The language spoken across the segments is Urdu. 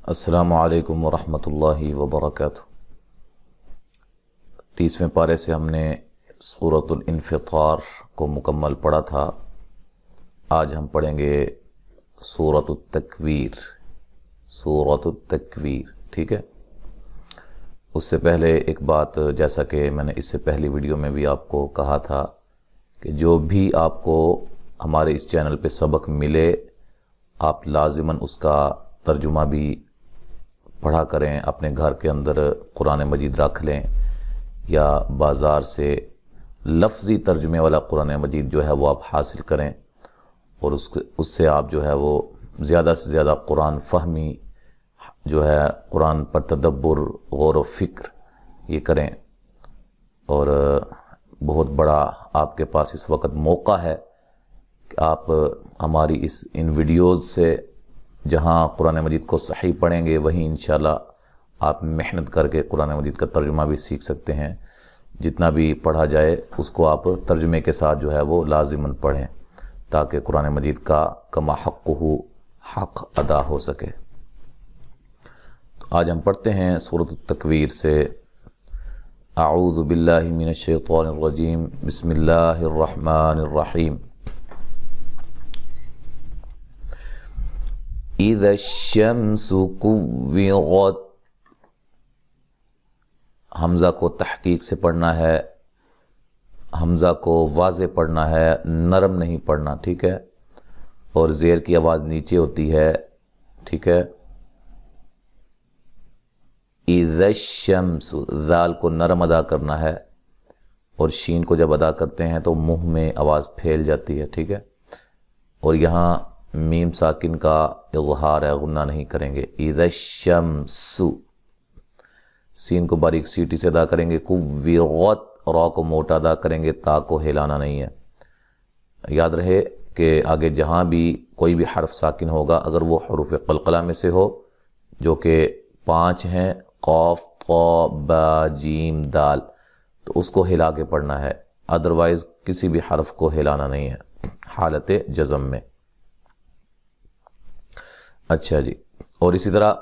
السلام علیکم ورحمۃ اللہ وبرکاتہ۔ 30ویں پارے سے ہم نے سورۃ الانفطار کو مکمل پڑھا تھا۔ آج ہم پڑھیں گے سورۃ التکویر۔ سورۃ التکویر، ٹھیک ہے۔ اس سے پہلے ایک بات، جیسا کہ میں نے اس سے پہلی ویڈیو میں بھی آپ کو کہا تھا کہ جو بھی آپ کو ہمارے اس چینل پہ سبق ملے آپ لازماً اس کا ترجمہ بھی پڑھا کریں، اپنے گھر کے اندر قرآن مجید رکھ لیں، یا بازار سے لفظی ترجمے والا قرآن مجید جو ہے وہ آپ حاصل کریں، اور اس سے آپ جو ہے وہ زیادہ سے زیادہ قرآن فہمی جو ہے، قرآن پر تدبر، غور و فکر یہ کریں۔ اور بہت بڑا آپ کے پاس اس وقت موقع ہے کہ آپ ہماری ان ویڈیوز سے جہاں قرآن مجید کو صحیح پڑھیں گے وہیں انشاءاللہ آپ محنت کر کے قرآن مجید کا ترجمہ بھی سیکھ سکتے ہیں۔ جتنا بھی پڑھا جائے اس کو آپ ترجمے کے ساتھ جو ہے وہ لازماً پڑھیں، تاکہ قرآن مجید کا کما حقہ حق ادا ہو سکے۔ تو آج ہم پڑھتے ہیں سورۃ التکویر سے۔ اعوذ باللہ من الشیطان الرجیم، بسم اللہ الرحمن الرحیم۔ اذا الشمس کورت، حمزہ کو تحقیق سے پڑھنا ہے، حمزہ کو واضح پڑھنا ہے، نرم نہیں پڑھنا، ٹھیک ہے۔ اور زیر کی آواز نیچے ہوتی ہے، ٹھیک ہے۔ اذا الشمس، ذال کو نرم ادا کرنا ہے، اور شین کو جب ادا کرتے ہیں تو منہ میں آواز پھیل جاتی ہے، ٹھیک ہے۔ اور یہاں میم ساکن کا اظہار ہے، غنہ نہیں کریں گے۔ اذا الشمس، سین کو باریک سیٹی سے ادا کریں گے۔ کوّرت، را کو موٹا ادا کریں گے، تا کو ہلانا نہیں ہے۔ یاد رہے کہ آگے جہاں بھی کوئی بھی حرف ساکن ہوگا، اگر وہ حروف قلقلہ میں سے ہو جو کہ 5 ہیں، قاف، طا، با، جیم، دال، تو اس کو ہلا کے پڑھنا ہے، ادروائز کسی بھی حرف کو ہلانا نہیں ہے حالت جزم میں۔ اچھا جی، اور اسی طرح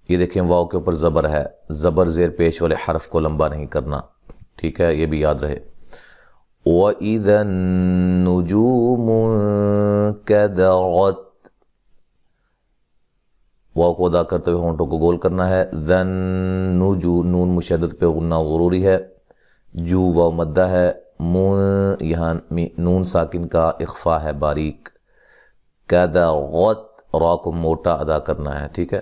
یہ دیکھیں واو کے اوپر زبر ہے، زبر زیر پیش والے حرف کو لمبا نہیں کرنا، ٹھیک ہے، یہ بھی یاد رہے۔ وَإِذَا النُّجُومُ انكَدَرَتْ، واو کو ادا کرتے ہوئے ہونٹوں کو گول کرنا ہے۔ ذن، نجو، نون مشدد پہ غنہ ضروری ہے۔ جو، واو مدہ ہے۔ من، یہاں نون ساکن کا اخفا ہے باریک۔ کدرت، را کو موٹا ادا کرنا ہے، ٹھیک ہے۔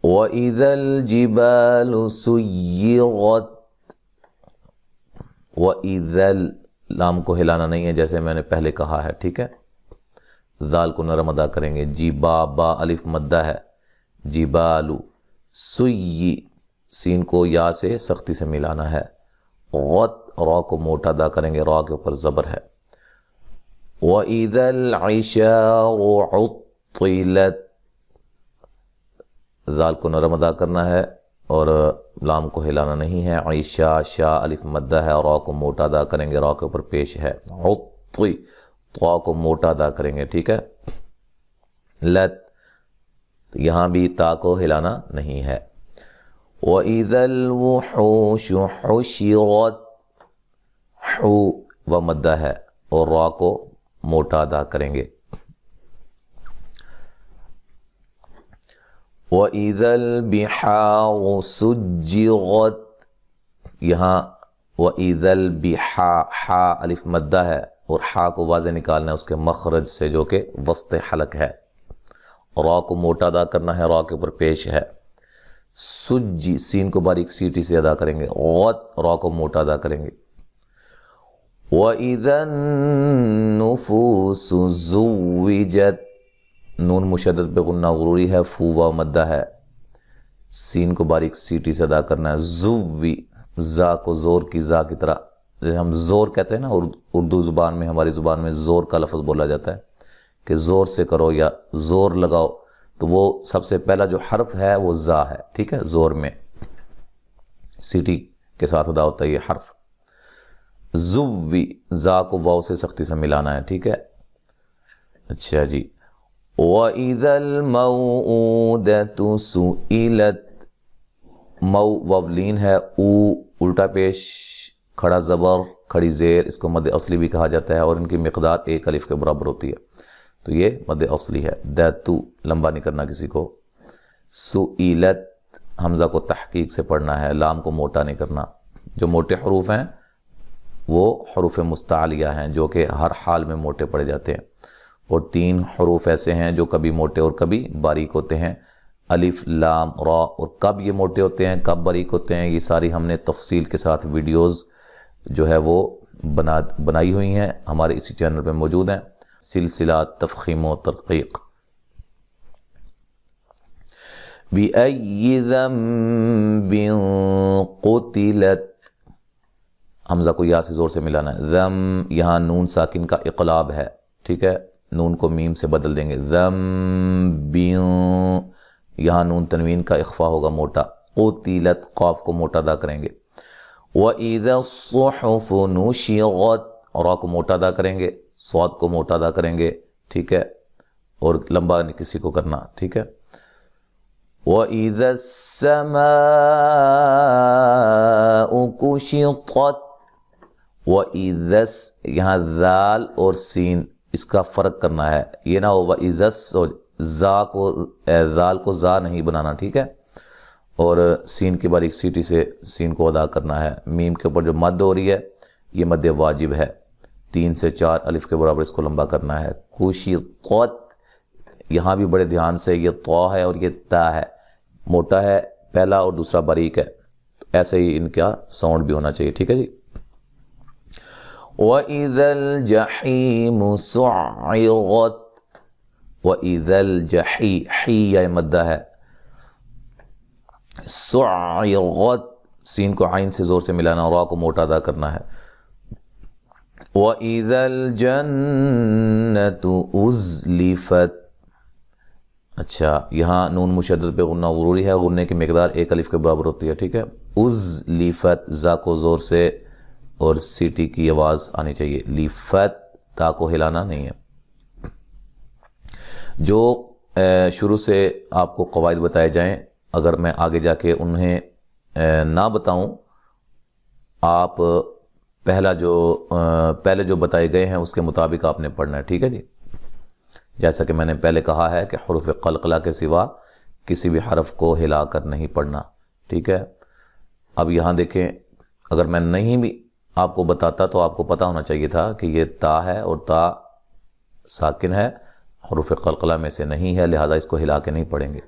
وَإِذَا الْجِبَالُ سُيِّرَتْ، وَإِذَا، لام کو ہلانا نہیں ہے جیسے میں نے پہلے کہا ہے، ٹھیک ہے۔ ذال کو نرم ادا کریں گے۔ جی با، با الف مدہ ہے۔ جبالو، سُیّ، سین کو یا سے سختی سے ملانا ہے۔ غت، را کو موٹا ادا کریں گے، را کے اوپر زبر ہے۔ وَإِذَا الْعِشَارُ عُطِّلَتْ، ذال کو نرم ادا کرنا ہے اور لام کو ہلانا نہیں ہے۔ عیشا، شا الف مدہ ہے، را کو موٹا ادا کریں گے، را کے اوپر پیش ہے۔ عطی، طا کو موٹا ادا کریں گے، ٹھیک ہے۔ لت، یہاں بھی تا کو ہلانا نہیں ہے۔ وَإِذَا الْوُحُوشُ حُشِرَتْ، حو و مدہ ہے اور را کو موٹا ادا کریں گے۔ وَإِذَا الْبِحَارُ سُجِّرَتْ، یہاں وَإِذَا الْبِحَا، حا الف مدہ ہے اور حا کو واضح نکالنا ہے اس کے مخرج سے جو کہ وسط حلق ہے۔ را کو موٹا ادا کرنا ہے، را کے اوپر پیش ہے۔ سجی، سین کو باریک سیٹی سے ادا کریں گے۔ غت، را کو موٹا ادا کریں گے۔ وَإِذَا النُّفُوسُ زُوِّجَتْ، نون مشدد پہ غنہ ضروری ہے، فو و مدہ ہے، سین کو باریک سیٹی سے ادا کرنا ہے۔ زوی، زا کو زور کی زا کی طرح، جیسے ہم زور کہتے ہیں نا، اردو زبان میں، ہماری زبان میں زور کا لفظ بولا جاتا ہے کہ زور سے کرو یا زور لگاؤ، تو وہ سب سے پہلا جو حرف ہے وہ زا ہے، ٹھیک ہے، زور میں سیٹی کے ساتھ ادا ہوتا ہے یہ حرف۔ زوی، زا کو واو سے سختی سے ملانا ہے، ٹھیک ہے۔ اچھا جی، وَإِذَا الْمَوْءُودَةُ سُئِلَتْ، وولین ہے، او الٹا پیش، کھڑا زبر، کھڑی زیر، اس کو مد اصلی بھی کہا جاتا ہے اور ان کی مقدار ایک الف کے برابر ہوتی ہے، تو یہ مد اصلی ہے. دَتُ لمبا نہیں کرنا کسی کو. سُئِلَت حمزہ کو تحقیق سے پڑھنا ہے، لام کو موٹا نہیں کرنا. جو موٹے حروف ہیں وہ حروف مستعلیہ ہیں جو کہ ہر حال میں موٹے پڑے جاتے ہیں، اور 3 حروف ایسے ہیں جو کبھی موٹے اور کبھی باریک ہوتے ہیں، الف لام را. اور کب یہ موٹے ہوتے ہیں کب باریک ہوتے ہیں یہ ساری ہم نے تفصیل کے ساتھ ویڈیوز جو ہے وہ بنائی ہوئی ہیں، ہمارے اسی چینل پہ موجود ہیں، سلسلہ تفخیم و ترقیق. بِأَيِّ ذَنبٍ قُتِلَتْ، حمزہ کو یا سے زور سے ملانا ہے. ذم یہاں نون ساکن کا اقلاب ہے، ٹھیک ہے، نون کو میم سے بدل دیں گے. ذنبٍ، یہاں نون تنوین کا اخفا ہوگا موٹا. قُتِلَت قاف کو موٹا ادا کریں گے. وَإِذَا الصُّحُفُ نُشِرَتْ، را کو موٹا ادا کریں گے، صاد کو موٹا ادا کریں گے، ٹھیک ہے، اور لمبا نہیں کسی کو کرنا، ٹھیک ہے. وَإِذَا السَّمَاءُ كُشِطَتْ، وَإِذَا، یہاں ذال اور سین اس کا فرق کرنا ہے، یہ نہ ہو وَإِذَا، ذال کو زا نہیں بنانا، ٹھیک ہے، اور سین کی باریک سیٹی سے سین کو ادا کرنا ہے. میم کے اوپر جو مد ہو رہی ہے یہ مد واجب ہے، 3 سے 4 الف کے برابر اس کو لمبا کرنا ہے. کشطت، یہاں بھی بڑے دھیان سے، یہ طا ہے اور یہ تا ہے، موٹا ہے پہلا اور دوسرا باریک ہے، ایسے ہی ان کا ساؤنڈ بھی ہونا چاہیے، ٹھیک ہے جی. وَإِذَا الْجَحِيمُ سُعِّرَتْ، وَإِذَا الْجَحِيمُ، حی یا مدہ ہے. سُعِّرَتْ، سین کو عین سے زور سے ملانا اور را کو موٹا ادا کرنا ہے. وَإِذَا الْجَنَّةُ أُزْلِفَتْ، اچھا یہاں نون مشدد پہ غنہ ضروری ہے، غننے کی مقدار 1 الف کے برابر ہوتی ہے، ٹھیک ہے. أُزْلِفَتْ، زا کو زور سے اور سیٹی کی آواز آنی چاہیے. لیفت، تا کو ہلانا نہیں ہے. جو شروع سے آپ کو قواعد بتائے جائیں، اگر میں آگے جا کے انہیں نہ بتاؤں، آپ پہلے جو بتائے گئے ہیں اس کے مطابق آپ نے پڑھنا ہے، ٹھیک ہے جی. جیسا کہ میں نے پہلے کہا ہے کہ حروف قلقلہ کے سوا کسی بھی حرف کو ہلا کر نہیں پڑھنا، ٹھیک ہے. اب یہاں دیکھیں، اگر میں نہیں بھی آپ کو بتاتا تو آپ کو پتہ ہونا چاہیے تھا کہ یہ تا ہے اور تا ساکن ہے، حروف قلقلہ میں سے نہیں ہے، لہذا اس کو ہلا کے نہیں پڑھیں گے.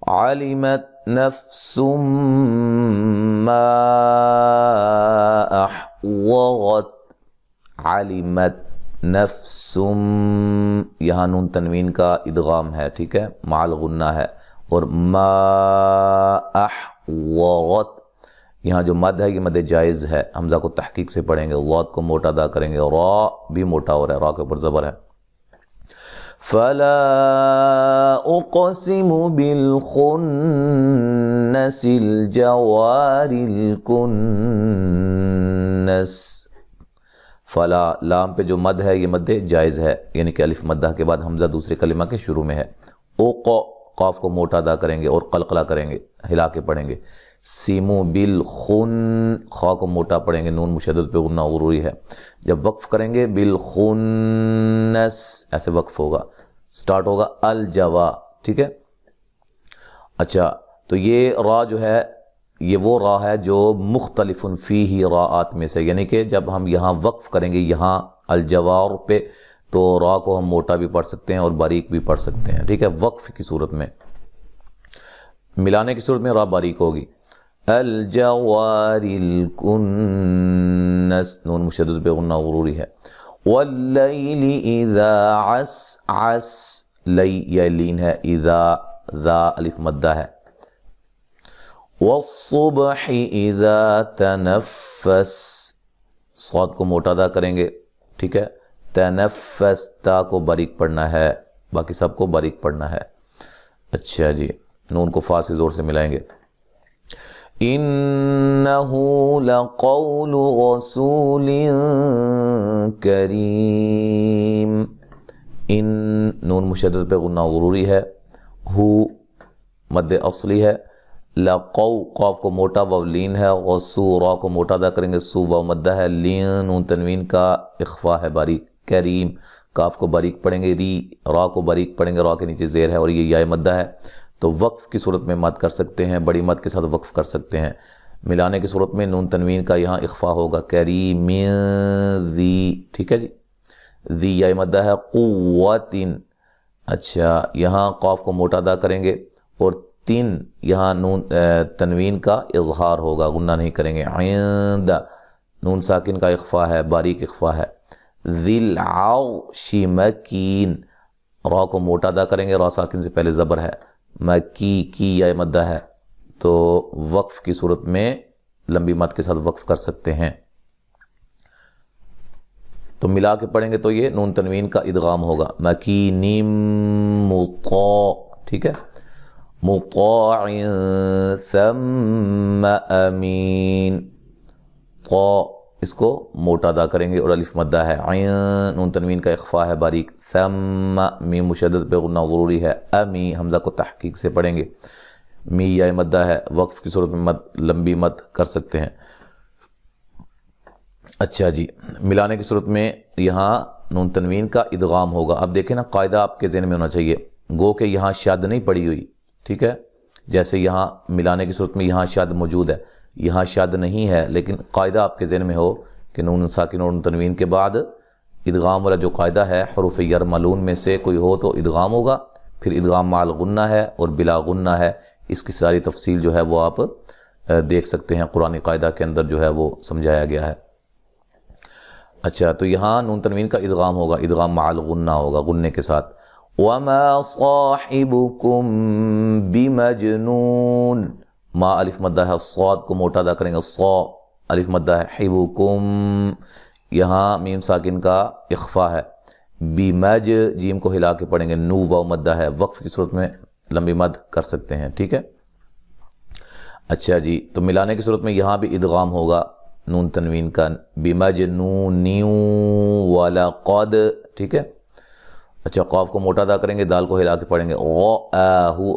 علمت نفس ما احضرت، علمت نفس، یہاں نون تنوین کا ادغام ہے، ٹھیک ہے، مع الغنہ ہے. اور ما احضرت، یہاں جو مد ہے یہ مد جائز ہے، حمزہ کو تحقیق سے پڑھیں گے، ضاد کو موٹا ادا کریں گے، را بھی موٹا ہو رہا ہے، را کے اوپر زبر ہے. فلا اقسم بالخنس الجوار الکنس، فلا لام پہ جو مد ہے یہ مد جائز ہے، یعنی کہ الف مدہ کے بعد حمزہ دوسرے کلمہ کے شروع میں ہے. قاف کو موٹا ادا کریں گے اور قلقلہ کریں گے، ہلا کے پڑھیں گے. سیمو بالخن، خا کو موٹا پڑھیں گے، نون مشدد پہ غنہ ضروری ہے. جب وقف کریں گے بالخنس، ایسے وقف ہوگا، سٹارٹ ہوگا الجوا، ٹھیک ہے. اچھا تو یہ را جو ہے یہ وہ را ہے جو مختلف فیہ راءات میں سے، یعنی کہ جب ہم یہاں وقف کریں گے یہاں الجوار پہ تو را کو ہم موٹا بھی پڑھ سکتے ہیں اور باریک بھی پڑھ سکتے ہیں، ٹھیک ہے. وقف کی صورت میں، ملانے کی صورت میں را باریک ہوگی. الجوار الکنس، نون مشدد پہ غنہ ضروری ہے. واللیل اذا عسعس، لی یا لین ہے، اذا ذا الف مدہ ہے. والصبح اذا تنفس، صاد کو موٹا ادا کریں گے، ٹھیک ہے. تنفس، تا کو باریک پڑھنا ہے، باقی سب کو باریک پڑھنا ہے. اچھا جی، نون کو فا سے زور سے ملائیں گے. انہ لقول رسول کریم، ان نون مشدد پہ غنہ ضروری ہے، ہو مد اصلی ہے، لقو قاف کو موٹا واو لین ہے، غسو را کو موٹا ادا کریں گے، سو واو مدہ ہے، لین نون تنوین کا اخفا ہے باریک، کریم کاف کو باریک پڑھیں گے، ری را کو باریک پڑھیں گے، را کے نیچے زیر ہے اور یہ یا مدہ ہے، تو وقف کی صورت میں مد کر سکتے ہیں، بڑی مد کے ساتھ وقف کر سکتے ہیں۔ ملانے کی صورت میں نون تنوین کا یہاں اخفا ہوگا، کریم ذی، ٹھیک ہے جی، ذی یا مدہ ہے، قوتن، اچھا یہاں قاف کو موٹا ادا کریں گے اور تین یہاں نون تنوین کا اظہار ہوگا، غنہ نہیں کریں گے، عند نون ساکن کا اخفا ہے، باریک اخفا ہے، ذی العرش مکین، را کو موٹا ادا کریں گے، را ساکن سے پہلے زبر ہے، مکی کی یا مدہ ہے، تو وقف کی صورت میں لمبی مد کے ساتھ وقف کر سکتے ہیں۔ تو ملا کے پڑھیں گے تو یہ نون تنوین کا ادغام ہوگا، مکینم مطاع، ٹھیک ہے، مطاع ثم امین، طا اس کو موٹا ادا کریں گے اور الف مدہ ہے، عین نون تنوین کا اخفا ہے باریک، ثم میم مشدد پہ غنہ ضروری ہے، امی حمزہ کو تحقیق سے پڑھیں گے، می یا مدہ ہے، وقف کی صورت میں مد لمبی مد کر سکتے ہیں۔ اچھا جی، ملانے کی صورت میں یہاں نون تنوین کا ادغام ہوگا۔ اب دیکھیں نا، قاعدہ آپ کے ذہن میں ہونا چاہیے، گو کہ یہاں شد نہیں پڑی ہوئی، ٹھیک ہے، جیسے یہاں ملانے کی صورت میں یہاں شد موجود ہے، یہاں شد نہیں ہے، لیکن قاعدہ آپ کے ذہن میں ہو کہ نون ساکن اور نون تنوین کے بعد ادغام والا جو قاعدہ ہے، حروف یرملون میں سے کوئی ہو تو ادغام ہوگا، پھر ادغام مع الغنہ ہے اور بلا غنہ ہے، اس کی ساری تفصیل جو ہے وہ آپ دیکھ سکتے ہیں، قرآن قاعدہ کے اندر جو ہے وہ سمجھایا گیا ہے۔ اچھا، تو یہاں نون تنوین کا ادغام ہوگا، ادغام مع الغنہ ہوگا، غنے کے ساتھ، وَمَا صَاحِبُكُم بِمَجْنُونَ، ما الف مدہ ہے، صاد کو موٹا ادا کریں گے، صا الف مدہ ہے، حبکم یہاں میم ساکن کا اخفا ہے، بمج جیم کو ہلا کے پڑھیں گے، نو واو مدہ ہے، وقف کی صورت میں لمبی مد کر سکتے ہیں، ٹھیک ہے۔ اچھا جی، تو ملانے کی صورت میں یہاں بھی ادغام ہوگا نون تنوین کا، بمجنونیو ولقد، ٹھیک ہے۔ اچھا، قاف کو موٹا ادا کریں گے، دال کو ہلا کے پڑھیں گے،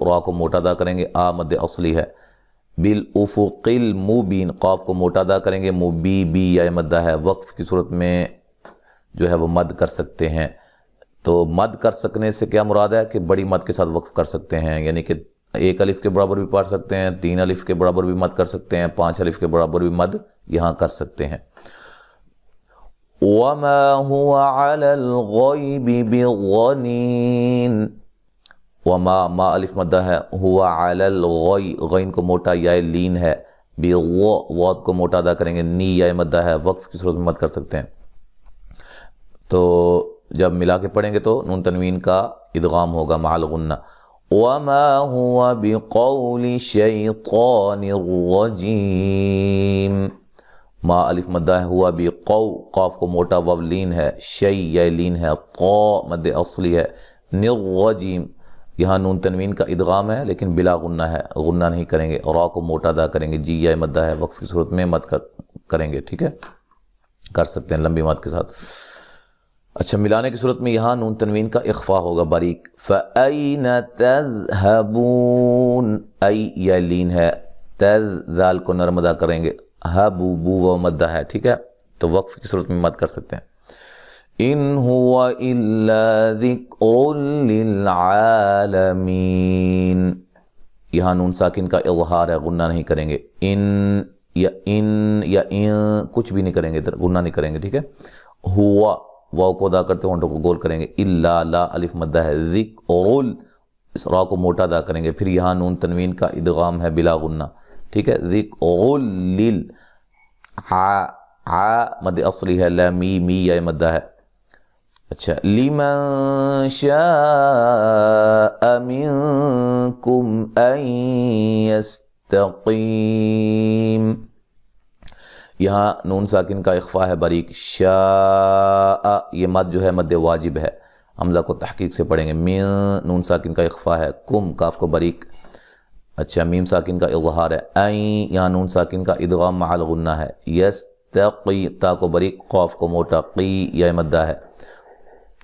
را کو موٹا ادا کریں گے، آ مد اصلی ہے، بالافق المبین قاف کو موٹا ادا کریں گے، مبی بی یا مدہ ہے، وقف کی صورت میں جو ہے وہ مد کر سکتے ہیں۔ تو مد کر سکنے سے کیا مراد ہے کہ بڑی مد کے ساتھ وقف کر سکتے ہیں، یعنی کہ 1 الف کے برابر بھی پڑھ سکتے ہیں، 3 الف کے برابر بھی مد کر سکتے ہیں، 5 الف کے برابر بھی مد یہاں کر سکتے ہیں۔ وَمَا هُوَ عَلَى الْغَيْبِ بِضَنِينٍ، وما ما الف مدہ ہے، ہوا علی الغی غین کو موٹا یا لین ہے، واد کو موٹا ادا کریں گے، نی یا مدہ ہے، وقف کی صورت میں مد کر سکتے ہیں۔ تو جب ملا کے پڑھیں گے تو نون تنوین کا ادغام ہوگا مع الغنہ، وما هو بقول شیطان الرجیم، ما الف مدہ ہے، ہوا بقو قاف کو موٹا واو لین ہے، شی یا لین ہے، طا مد اصلی ہے، نرجیم یہاں نون تنوین کا ادغام ہے لیکن بلا غنہ ہے، غنہ نہیں کریں گے، را کو موٹا ادا کریں گے، جی یا مدہ ہے، وقف کی صورت میں مد کریں گے، ٹھیک ہے، کر سکتے ہیں لمبی مد کے ساتھ۔ اچھا، ملانے کی صورت میں یہاں نون تنوین کا اخفا ہوگا باریک، فَأَيْنَ تَذْهَبُونَ، ای یا لین ہے، تذ ذال کو نرم ادا کریں گے، ہبو بو و مدہ ہے، ٹھیک ہے، تو وقف کی صورت میں مد کر سکتے ہیں۔ ان هو الا ذکر للعالمین، یہاں نون ساکن کا اظہار ہے، غنہ نہیں کریں گے، ان کچھ بھی نہیں کریں گے، غنہ نہیں کریں گے، ٹھیک ہے۔ ہوا واو کو ادا کرتے ہونٹوں کو گول کریں گے، الا لا الف مدہ ہے، ذکر اس را کو موٹا ادا کریں گے، پھر یہاں نون تنوین کا ادغام ہے بلا غنہ، ٹھیک ہے، ذکر لل ع مد اصلی ہے، لا می می یا مدہ ہے۔ اچھا، لمن شاء منکم ان یستقیم، یہاں نون ساکن کا اخفا ہے باریک، شاء یہ مد جو ہے مد واجب ہے، حمزہ کو تحقیق سے پڑھیں گے، من نون ساکن کا اخفا ہے، کم کاف کو باریک، اچھا میم ساکن کا اظہار ہے، این یہاں نون ساکن کا ادغام مع الغنہ ہے، یستقی تا کو باریک، قاف کو موٹا، قی یا مدہ ہے،